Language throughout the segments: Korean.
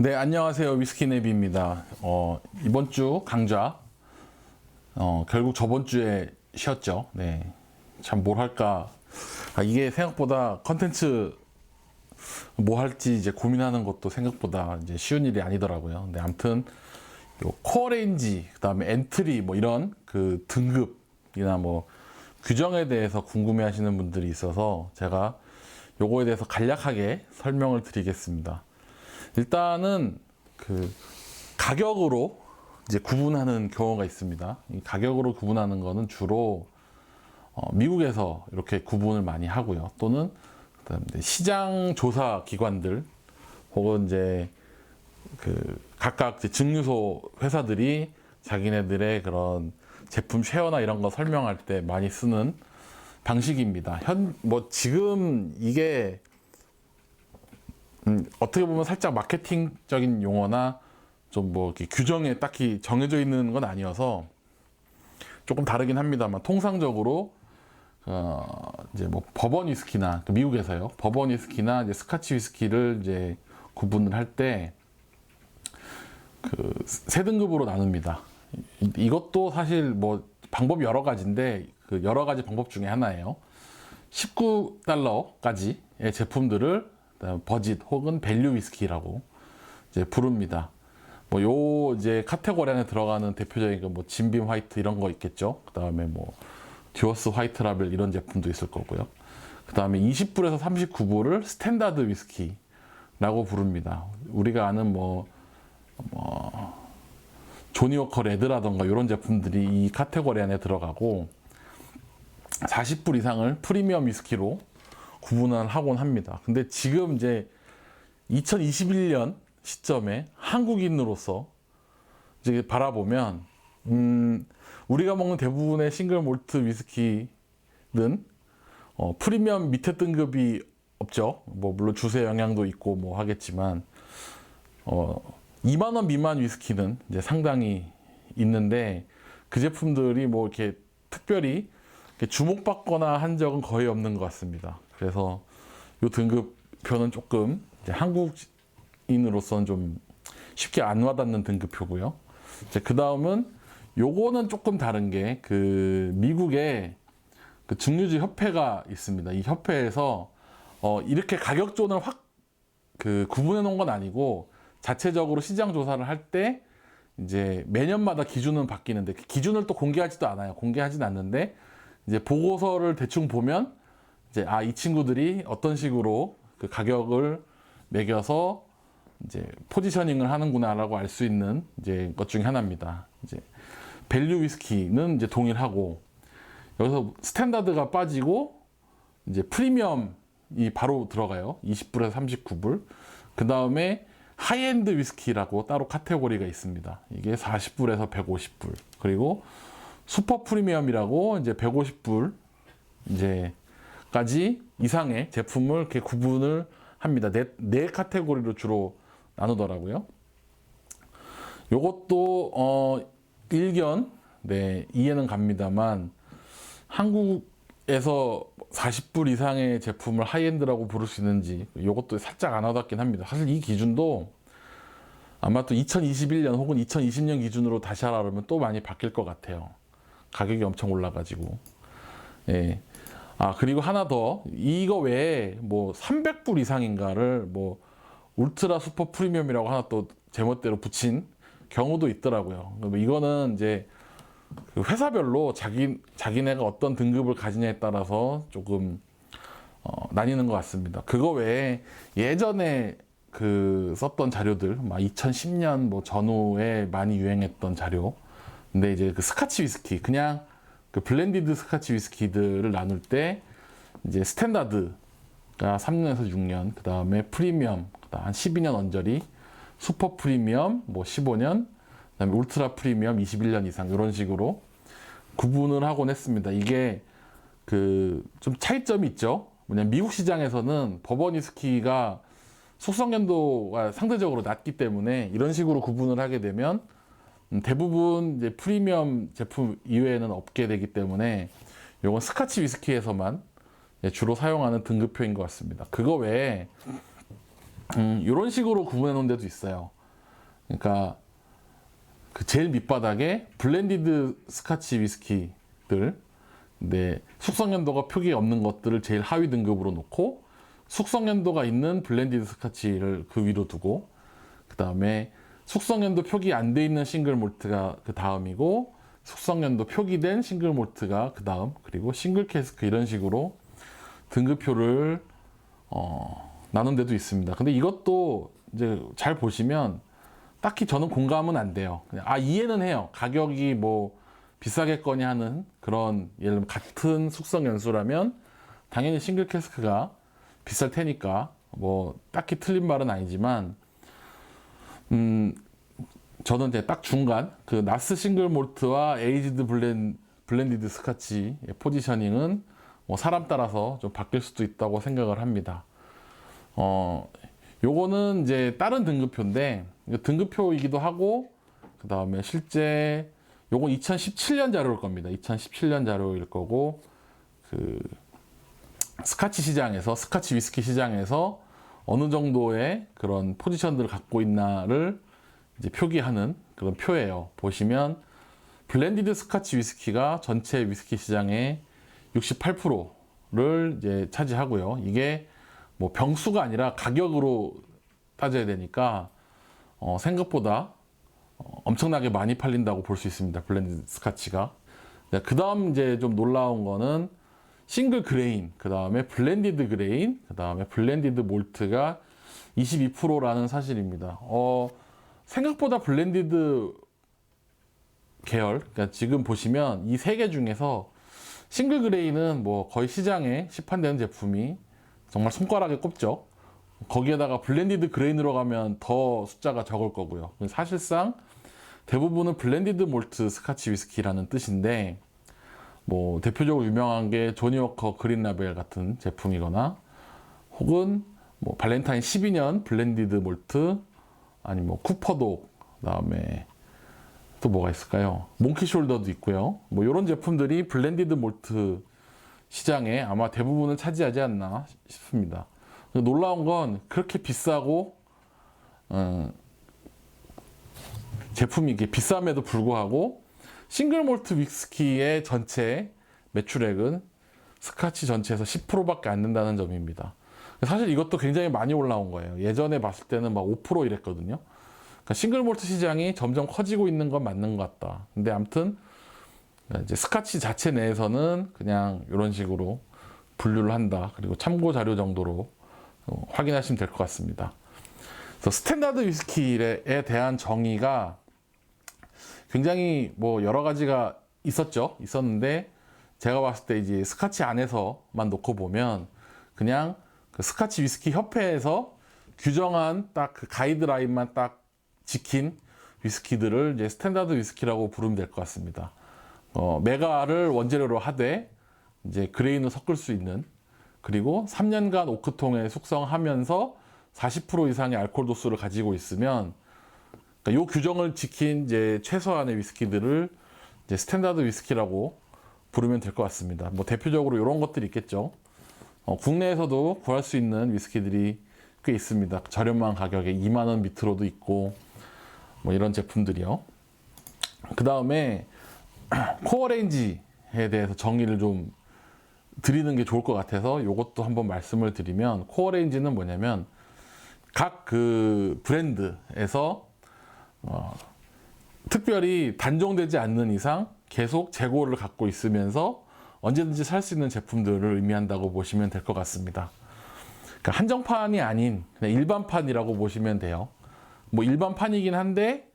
네, 안녕하세요. 위스키네비입니다. 이번 주 강좌, 결국 저번 주에 쉬었죠. 네. 참 뭘 할까. 이게 생각보다 컨텐츠 뭐 할지 이제 고민하는 것도 생각보다 이제 쉬운 일이 아니더라고요. 근데 아무튼, 요 코어 레인지, 그 다음에 엔트리, 뭐 이런 그 등급이나 뭐 규정에 대해서 궁금해 하시는 분들이 있어서 제가 요거에 대해서 간략하게 설명을 드리겠습니다. 일단은 그 가격으로 이제 구분하는 경우가 있습니다. 이 가격으로 구분하는 거는 주로 미국에서 이렇게 구분을 많이 하고요. 또는 그다음에 시장 조사 기관들 혹은 이제 그 각각 이제 증류소 회사들이 자기네들의 그런 제품 쉐어나 이런 거 설명할 때 많이 쓰는 방식입니다. 뭐 지금 이게 어떻게 보면 살짝 마케팅적인 용어나 좀 뭐 규정에 딱히 정해져 있는 건 아니어서 조금 다르긴 합니다만, 통상적으로 이제 뭐 버번 위스키나 미국에서요, 버번 위스키나 이제 스카치 위스키를 이제 구분을 할 때 그 세 등급으로 나눕니다. 이것도 사실 뭐 방법이 여러 가지인데 그 여러 가지 방법 중에 하나예요. $19까지의 제품들을 버짓 혹은 밸류 위스키라고 이제 부릅니다. 뭐 요 이제 카테고리 안에 들어가는 대표적인 뭐 진빔 화이트 이런 거 있겠죠. 그 다음에 뭐 듀어스 화이트 라벨 이런 제품도 있을 거고요. 그 다음에 20불에서 39불을 스탠다드 위스키라고 부릅니다. 우리가 아는 뭐 조니 워커 레드라던가 이런 제품들이 이 카테고리 안에 들어가고, 40불 이상을 프리미엄 위스키로 구분을 하곤 합니다. 근데 지금 이제 2021년 시점에 한국인으로서 이제 바라보면, 우리가 먹는 대부분의 싱글 몰트 위스키는 프리미엄 밑에 등급이 없죠. 뭐 물론 주세 영향도 있고 뭐 하겠지만, 2만 원 미만 위스키는 이제 상당히 있는데, 그 제품들이 뭐 이렇게 특별히 주목받거나 한 적은 거의 없는 것 같습니다. 그래서 이 등급표는 조금 이제 한국인으로서는 좀 쉽게 안 와닿는 등급표고요. 이제 그 다음은 요거는 조금 다른 게, 그 미국의 그 증류주 협회가 있습니다. 이 협회에서 이렇게 가격 존을 확 그 구분해 놓은 건 아니고, 자체적으로 시장 조사를 할 때 이제 매년마다 기준은 바뀌는데, 그 기준을 또 공개하지도 않아요. 공개하진 않는데 이제 보고서를 대충 보면 이제 이 친구들이 어떤 식으로 그 가격을 매겨서 이제 포지셔닝을 하는구나라고 알 수 있는 이제 것 중에 하나입니다. 이제 밸류 위스키는 이제 동일하고, 여기서 스탠다드가 빠지고 이제 프리미엄이 바로 들어가요. 20불에서 39불. 그 다음에 하이엔드 위스키라고 따로 카테고리가 있습니다. 이게 40불에서 150불. 그리고 슈퍼 프리미엄이라고 이제 150불 이제까지 이상의 제품을 이렇게 구분을 합니다. 네 카테고리로 주로 나누더라고요. 요것도 일견 이해는 갑니다만, 한국에서 40불 이상의 제품을 하이엔드라고 부를 수 있는지 요것도 살짝 안 와닿긴 합니다. 사실 이 기준도 아마 또 2021년 혹은 2020년 기준으로 다시 하라면 또 많이 바뀔 것 같아요. 가격이 엄청 올라가지고. 예. 그리고 하나 더, 이거 외에 뭐 300불 이상인가를 뭐 울트라 슈퍼 프리미엄이라고 하나 또 제멋대로 붙인 경우도 있더라고요. 이거는 이제 그 회사별로 자기네가 어떤 등급을 가지냐에 따라서 조금 나뉘는 것 같습니다. 그거 외에 예전에 그 썼던 자료들, 막 2010년 뭐 전후에 많이 유행했던 자료. 근데 이제 그 스카치 위스키, 그냥 그 블렌디드 스카치 위스키들을 나눌 때 이제 스탠다드가 3년에서 6년, 그 다음에 프리미엄, 그다음 한 12년 언저리, 슈퍼 프리미엄 뭐 15년, 그 다음에 울트라 프리미엄 21년 이상, 이런 식으로 구분을 하곤 했습니다. 이게 그 좀 차이점이 있죠. 뭐냐면 미국 시장에서는 버번 위스키가 숙성 연도가 상대적으로 낮기 때문에 이런 식으로 구분을 하게 되면 대부분 이제 프리미엄 제품 이외에는 없게 되기 때문에, 이건 스카치 위스키에서만 주로 사용하는 등급표인 것 같습니다. 그거 외에 이런 식으로 구분해 놓은 데도 있어요. 그러니까 그 제일 밑바닥에 블렌디드 스카치 위스키들, 근데 숙성 연도가 표기에 없는 것들을 제일 하위 등급으로 놓고, 숙성 연도가 있는 블렌디드 스카치를 그 위로 두고, 그 다음에 숙성 연도 표기 안 돼 있는 싱글 몰트가 그 다음이고, 숙성 연도 표기된 싱글 몰트가 그 다음, 그리고 싱글 캐스크, 이런 식으로 등급표를 나눈 데도 있습니다. 근데 이것도 이제 잘 보시면 딱히 저는 공감은 안 돼요. 그냥 이해는 해요. 가격이 뭐 비싸겠거니 하는 그런, 예를 들면 같은 숙성 연수라면 당연히 싱글 캐스크가 비쌀 테니까 뭐 딱히 틀린 말은 아니지만, 저는 이제 딱 중간 그 나스 싱글 몰트와 에이지드 블렌디드 스카치 포지셔닝은 뭐 사람 따라서 좀 바뀔 수도 있다고 생각을 합니다. 요거는 이제 다른 등급표인데, 등급표이기도 하고, 그 다음에 실제 요건 2017년 자료일 겁니다. 2017년 자료일 거고, 그 스카치 시장에서, 스카치 위스키 시장에서 어느 정도의 그런 포지션들을 갖고 있나를 이제 표기하는 그런 표예요. 보시면 블렌디드 스카치 위스키가 전체 위스키 시장의 68%를 이제 차지하고요. 이게 뭐 병수가 아니라 가격으로 따져야 되니까 생각보다 엄청나게 많이 팔린다고 볼 수 있습니다. 블렌디드 스카치가. 그 다음 이제 좀 놀라운 거는 싱글 그레인, 그 다음에 블렌디드 그레인, 그 다음에 블렌디드 몰트가 22%라는 사실입니다. 생각보다 블렌디드 계열, 그러니까 지금 보시면 이 세 개 중에서 싱글 그레인은 뭐 거의 시장에 시판되는 제품이 정말 손가락에 꼽죠. 거기에다가 블렌디드 그레인으로 가면 더 숫자가 적을 거고요. 사실상 대부분은 블렌디드 몰트 스카치 위스키라는 뜻인데, 뭐 대표적으로 유명한 게 조니 워커 그린 라벨 같은 제품이거나, 혹은 뭐 발렌타인 12년 블렌디드 몰트, 아니 뭐 쿠퍼도, 그다음에 또 뭐가 있을까요? 몽키 숄더도 있고요. 뭐 이런 제품들이 블렌디드 몰트 시장에 아마 대부분을 차지하지 않나 싶습니다. 놀라운 건 그렇게 비싸고 제품이 이게 비쌈에도 불구하고 싱글 몰트 위스키의 전체 매출액은 스카치 전체에서 10%밖에 안 된다는 점입니다. 사실 이것도 굉장히 많이 올라온 거예요. 예전에 봤을 때는 막 5% 이랬거든요. 그러니까 싱글 몰트 시장이 점점 커지고 있는 건 맞는 것 같다. 근데 아무튼 이제 스카치 자체 내에서는 그냥 이런 식으로 분류를 한다. 그리고 참고 자료 정도로 확인하시면 될 것 같습니다. 그래서 스탠다드 위스키에 대한 정의가 굉장히 뭐 여러 가지가 있었는데, 제가 봤을 때 이제 스카치 안에서만 놓고 보면 그냥 그 스카치 위스키 협회에서 규정한 딱 그 가이드라인만 딱 지킨 위스키들을 이제 스탠다드 위스키라고 부르면 될 것 같습니다. 메가를 원재료로 하되 이제 그레인을 섞을 수 있는, 그리고 3년간 오크통에 숙성하면서 40% 이상의 알코올 도수를 가지고 있으면, 그러니까 이 규정을 지킨 이제 최소한의 위스키들을 이제 스탠다드 위스키라고 부르면 될 것 같습니다. 뭐 대표적으로 이런 것들이 있겠죠. 국내에서도 구할 수 있는 위스키들이 꽤 있습니다. 저렴한 가격에 2만 원 밑으로도 있고, 뭐 이런 제품들이요. 그 다음에 코어 레인지에 대해서 정의를 좀 드리는 게 좋을 것 같아서 이것도 한번 말씀을 드리면, 코어 레인지는 뭐냐면 각 그 브랜드에서 특별히 단종되지 않는 이상 계속 재고를 갖고 있으면서 언제든지 살 수 있는 제품들을 의미한다고 보시면 될 것 같습니다. 그러니까 한정판이 아닌 그냥 일반판이라고 보시면 돼요. 뭐 일반판이긴 한데,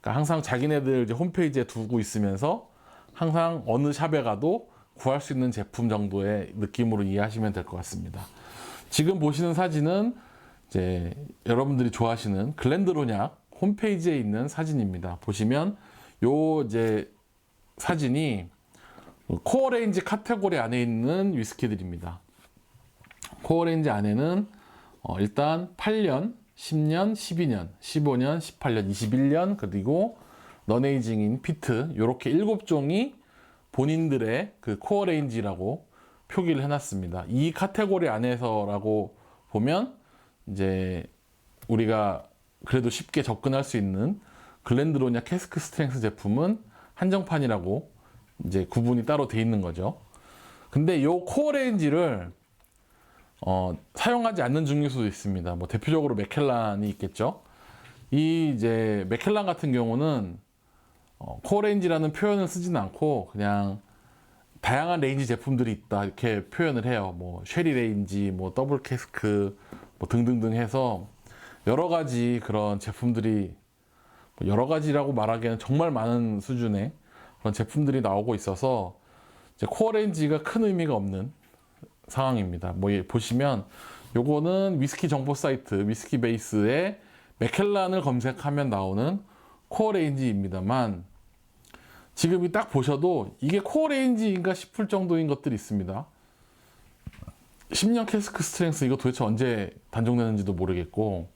그러니까 항상 자기네들 이제 홈페이지에 두고 있으면서 항상 어느 샵에 가도 구할 수 있는 제품 정도의 느낌으로 이해하시면 될 것 같습니다. 지금 보시는 사진은 이제 여러분들이 좋아하시는 글렌드로냐 홈페이지에 있는 사진입니다. 보시면 요 이제 사진이 코어 레인지 카테고리 안에 있는 위스키들입니다. 코어 레인지 안에는 일단 8년, 10년, 12년, 15년, 18년, 21년, 그리고 넌에이징인 피트, 이렇게 7종이 본인들의 그 코어 레인지라고 표기를 해놨습니다. 이 카테고리 안에서라고 보면 이제 우리가 그래도 쉽게 접근할 수 있는 글렌드로냐 캐스크 스트렝스 제품은 한정판이라고 이제 구분이 따로 돼 있는 거죠. 근데 요 코어 레인지를 사용하지 않는 증류소도 있습니다. 뭐 대표적으로 맥켈란이 있겠죠. 이 이제 맥켈란 같은 경우는 코어 레인지라는 표현을 쓰지는 않고 그냥 다양한 레인지 제품들이 있다 이렇게 표현을 해요. 뭐 쉐리 레인지, 뭐 더블 캐스크, 뭐 등등등 해서 여러 가지 그런 제품들이 여러 가지라고 말하기에는 정말 많은 수준의 그런 제품들이 나오고 있어서 이제 코어 레인지가 큰 의미가 없는 상황입니다. 뭐 보시면 요거는 위스키 정보 사이트 위스키 베이스에 맥켈란을 검색하면 나오는 코어 레인지입니다만 지금 이 딱 보셔도 이게 코어 레인지인가 싶을 정도인 것들이 있습니다. 10년 캐스크 스트렝스 이거 도대체 언제 단종되는지도 모르겠고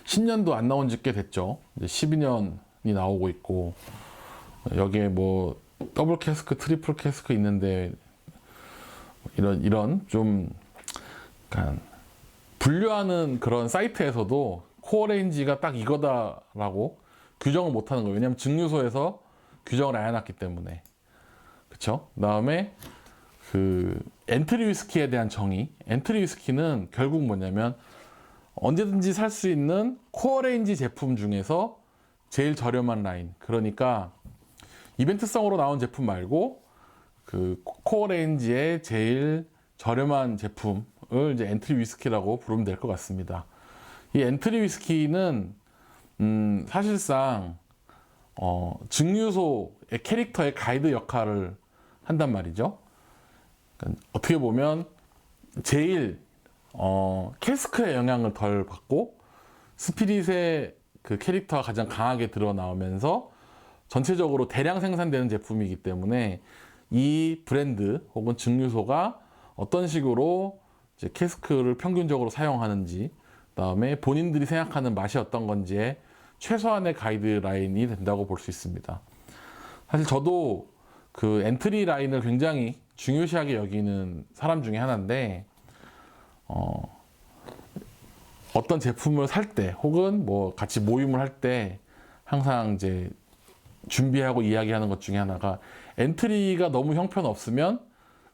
10년도 안 나온 지 꽤 됐죠. 이제 12년이 나오고 있고 여기에 뭐 더블 캐스크, 트리플 캐스크 있는데 이런 좀 약간 분류하는 그런 사이트에서도 코어 레인지가 딱 이거다라고 규정을 못 하는 거예요. 왜냐하면 증류소에서 규정을 안 해놨기 때문에. 그쵸? 그다음에 그 엔트리 위스키에 대한 정의. 엔트리 위스키는 결국 뭐냐면 언제든지 살 수 있는 코어 레인지 제품 중에서 제일 저렴한 라인. 그러니까 이벤트성으로 나온 제품 말고 그 코어 레인지의 제일 저렴한 제품을 이제 엔트리 위스키라고 부르면 될 것 같습니다. 이 엔트리 위스키는 사실상 증류소의 캐릭터의 가이드 역할을 한단 말이죠. 그러니까 어떻게 보면 제일 캐스크의 영향을 덜 받고 스피릿의 그 캐릭터가 가장 강하게 드러나오면서 전체적으로 대량 생산되는 제품이기 때문에 이 브랜드 혹은 증류소가 어떤 식으로 이제 캐스크를 평균적으로 사용하는지, 그다음에 본인들이 생각하는 맛이 어떤 건지에 최소한의 가이드라인이 된다고 볼 수 있습니다. 사실 저도 그 엔트리 라인을 굉장히 중요시하게 여기는 사람 중에 하나인데 어떤 제품을 살 때 혹은 뭐 같이 모임을 할 때 항상 이제 준비하고 이야기하는 것 중에 하나가 엔트리가 너무 형편없으면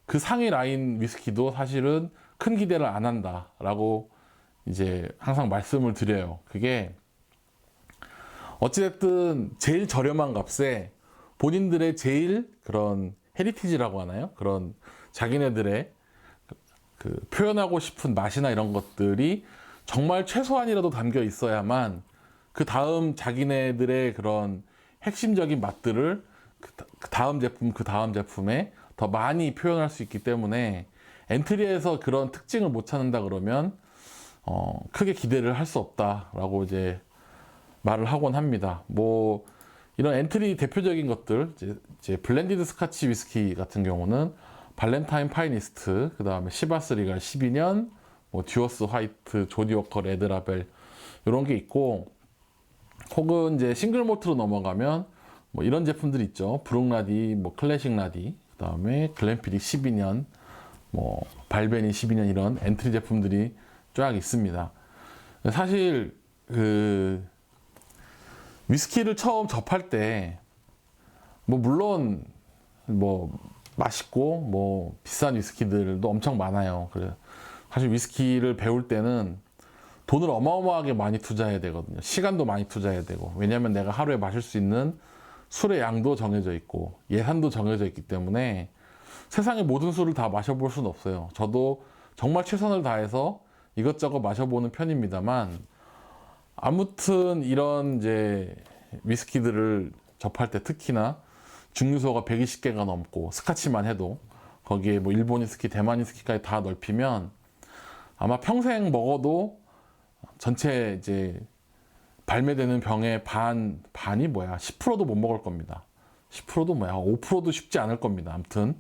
그 상위 라인 위스키도 사실은 큰 기대를 안 한다라고 이제 항상 말씀을 드려요. 그게 어찌됐든 제일 저렴한 값에 본인들의 제일 그런 헤리티지라고 하나요? 그런 자기네들의 그 표현하고 싶은 맛이나 이런 것들이 정말 최소한이라도 담겨 있어야만 그 다음 자기네들의 그런 핵심적인 맛들을 그 다음 제품에 더 많이 표현할 수 있기 때문에 엔트리에서 그런 특징을 못 찾는다 그러면 크게 기대를 할 수 없다라고 이제 말을 하곤 합니다. 뭐 이런 엔트리 대표적인 것들 이제 블렌디드 스카치 위스키 같은 경우는 발렌타인 파이니스트, 그 다음에 시바스 리갈 12년, 뭐 듀어스 화이트, 조디 워커 레드 라벨 이런 게 있고, 혹은 이제 싱글 몰트로 넘어가면 뭐 이런 제품들이 있죠. 브룩 라디, 뭐 클래식 라디, 그 다음에 글렌피딕 12년, 뭐 발베니 12년 이런 엔트리 제품들이 쫙 있습니다. 사실 그 위스키를 처음 접할 때 뭐 물론 뭐 맛있고 뭐 비싼 위스키들도 엄청 많아요. 그래 사실 위스키를 배울 때는 돈을 어마어마하게 많이 투자해야 되거든요. 시간도 많이 투자해야 되고. 왜냐하면 내가 하루에 마실 수 있는 술의 양도 정해져 있고 예산도 정해져 있기 때문에 세상의 모든 술을 다 마셔볼 수는 없어요. 저도 정말 최선을 다해서 이것저것 마셔보는 편입니다만, 아무튼 이런 이제 위스키들을 접할 때 특히나 증류소가 120개가 넘고 스카치만 해도 거기에 뭐 일본 위스키, 대만 위스키까지 다 넓히면 아마 평생 먹어도 전체 이제 발매되는 병의 반이 뭐야? 10%도 못 먹을 겁니다. 10%도 뭐야? 5%도 쉽지 않을 겁니다. 아무튼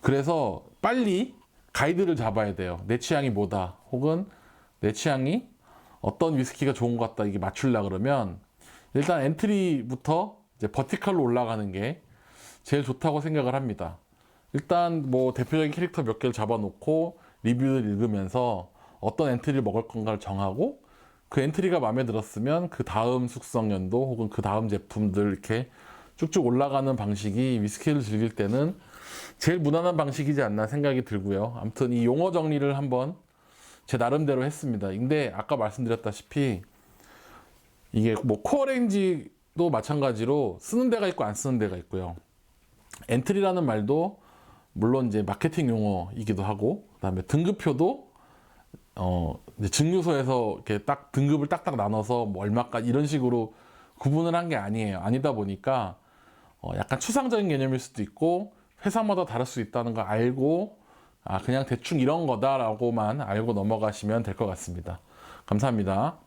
그래서 빨리 가이드를 잡아야 돼요. 내 취향이 뭐다, 혹은 내 취향이 어떤 위스키가 좋은 것 같다, 이게 맞추려 그러면 일단 엔트리부터 이제 버티컬로 올라가는 게 제일 좋다고 생각을 합니다. 일단 뭐 대표적인 캐릭터 몇 개를 잡아놓고 리뷰를 읽으면서 어떤 엔트리를 먹을 건가를 정하고 그 엔트리가 마음에 들었으면 그 다음 숙성 연도 혹은 그 다음 제품들 이렇게 쭉쭉 올라가는 방식이 위스키를 즐길 때는 제일 무난한 방식이지 않나 생각이 들고요. 아무튼 이 용어 정리를 한번 제 나름대로 했습니다. 근데 아까 말씀드렸다시피 이게 뭐 코어 렌지도 마찬가지로 쓰는 데가 있고 안 쓰는 데가 있고요. 엔트리라는 말도 물론 이제 마케팅 용어이기도 하고, 그다음에 등급표도 이제 증류소에서 이렇게 딱 등급을 딱딱 나눠서 뭐 얼마까지 이런 식으로 구분을 한 게 아니에요. 아니다 보니까 약간 추상적인 개념일 수도 있고 회사마다 다를 수 있다는 걸 알고 그냥 대충 이런 거다라고만 알고 넘어가시면 될 것 같습니다. 감사합니다.